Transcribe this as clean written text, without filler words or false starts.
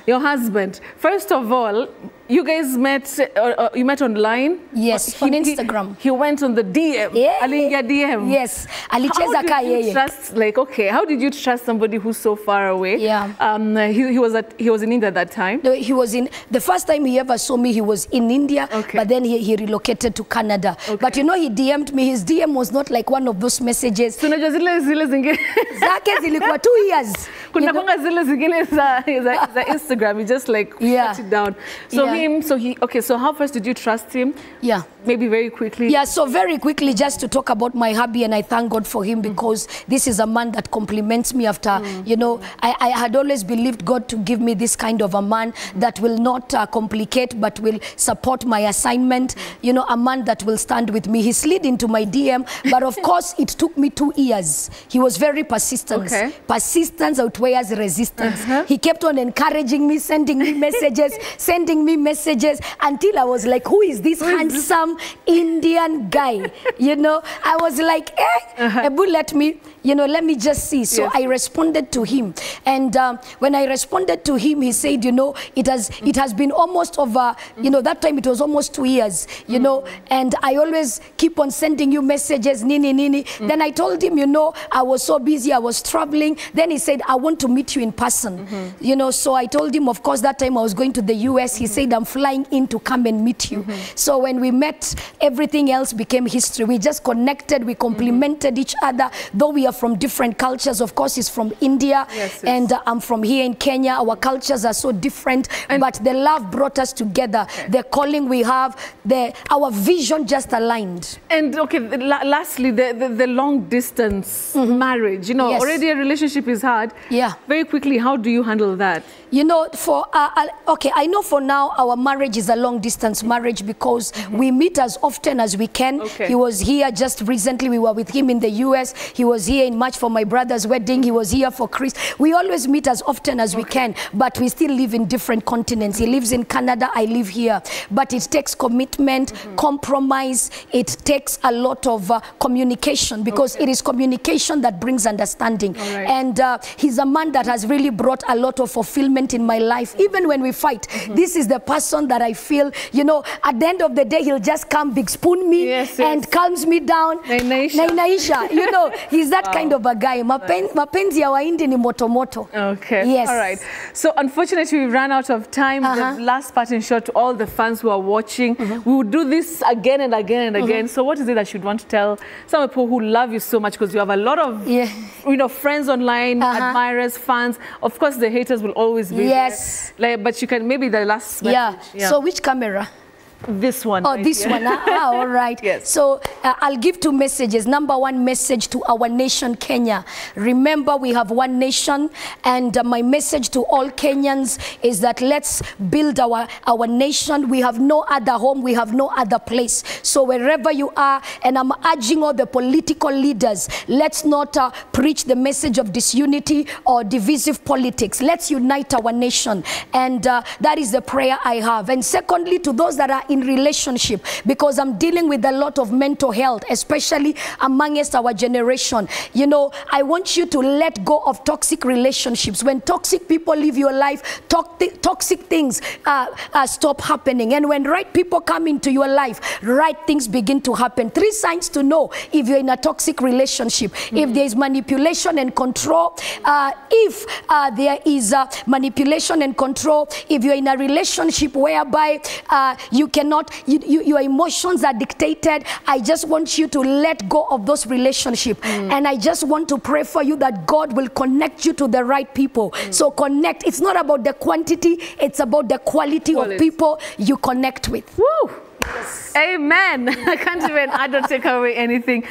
Your husband. First of all, you guys met, you met online? Yes, on Instagram. He went on the DM. Yeah. Aliingia DM. Yes. How did you trust, like, okay, how did you trust somebody who's so far away? Yeah. He was in India at that time? No, he was in, the first time he ever saw me, he was in India, okay. But then he relocated to Canada. Okay. But you know, he DM'd me. His DM was not like one of those messages. So zile zingine. Zake zilikuwa 2 years. Kuna konga zile zingine za Instagram, you just like shut it down. So so how first did you trust him? Yeah. Maybe very quickly. Yeah, so very quickly, just to talk about my hubby, and I thank God for him because this is a man that compliments me after, you know, I had always believed God to give me this kind of a man that will not complicate, but will support my assignment, you know, a man that will stand with me. He slid into my DM, but of course, it took me 2 years. He was very persistent. Okay. Persistence outweighs resistance. He kept on encouraging me, sending me messages, until I was like, who is this handsome Indian guy? You know, I was like, Ebu, let me just see. So I responded to him, and when I responded to him, he said, you know, it has been almost over, you know, that time it was almost 2 years, you know, and I always keep on sending you messages, nini. Then I told him, you know, I was so busy, I was traveling. Then he said, I want to meet you in person, you know. So I told him, of course, that time I was going to the US. He said, I'm flying in to come and meet you. So when we met, everything else became history. We just connected, we complimented each other, though we are from different cultures. Of course, he's from India, and I'm from here in Kenya. Our cultures are so different, but the love brought us together. The calling we have, our vision just aligned. And okay, lastly, the long distance marriage, you know, already a relationship is hard. Yeah. Very quickly, how do you handle that? You know, for, okay, I know for now our marriage is a long distance marriage because we meet as often as we can. Okay. He was here just recently. We were with him in the US. He was here in March for my brother's wedding. He was here for Chris. We always meet as often as we can, but we still live in different continents. He lives in Canada, I live here. But it takes commitment, compromise. It takes a lot of communication because it is communication that brings understanding. And he's a man that has really brought a lot of fulfillment in my life. Even when we fight, this is the person that I feel, you know, at the end of the day, he'll just come big spoon me and calms me down. Nainaisha. You know, he's that kind of a guy. Mapenzi ya waindi ni moto moto. Okay. Yes. All right. So unfortunately, we ran out of time. The last part and short to all the fans who are watching. We will do this again and again and again. So what is it that you'd want to tell some people who love you so much, because you have a lot of you know, friends online, admirers, fans. Of course, the haters will always be there. Like, but you can maybe the last message. So which camera? This one. Oh, this one. All right. Yes. So I'll give 2 messages. Number 1 message to our nation, Kenya. Remember, we have one nation, and my message to all Kenyans is that let's build our nation. We have no other home. We have no other place. So wherever you are, and I'm urging all the political leaders, let's not preach the message of disunity or divisive politics. Let's unite our nation. And that is the prayer I have. And secondly, to those that are in relationship, because I'm dealing with a lot of mental health, especially amongst our generation. You know, I want you to let go of toxic relationships. When toxic people leave your life, toxic things stop happening. And when right people come into your life, right things begin to happen. 3 signs to know if you're in a toxic relationship. If there is manipulation and control, if there is manipulation and control, if you're in a relationship whereby your emotions are dictated, I just want you to let go of those relationships. And I just want to pray for you that God will connect you to the right people. So connect. It's not about the quantity, it's about the quality of people you connect with. Woo! Yes. Amen. I can't even add or take away anything.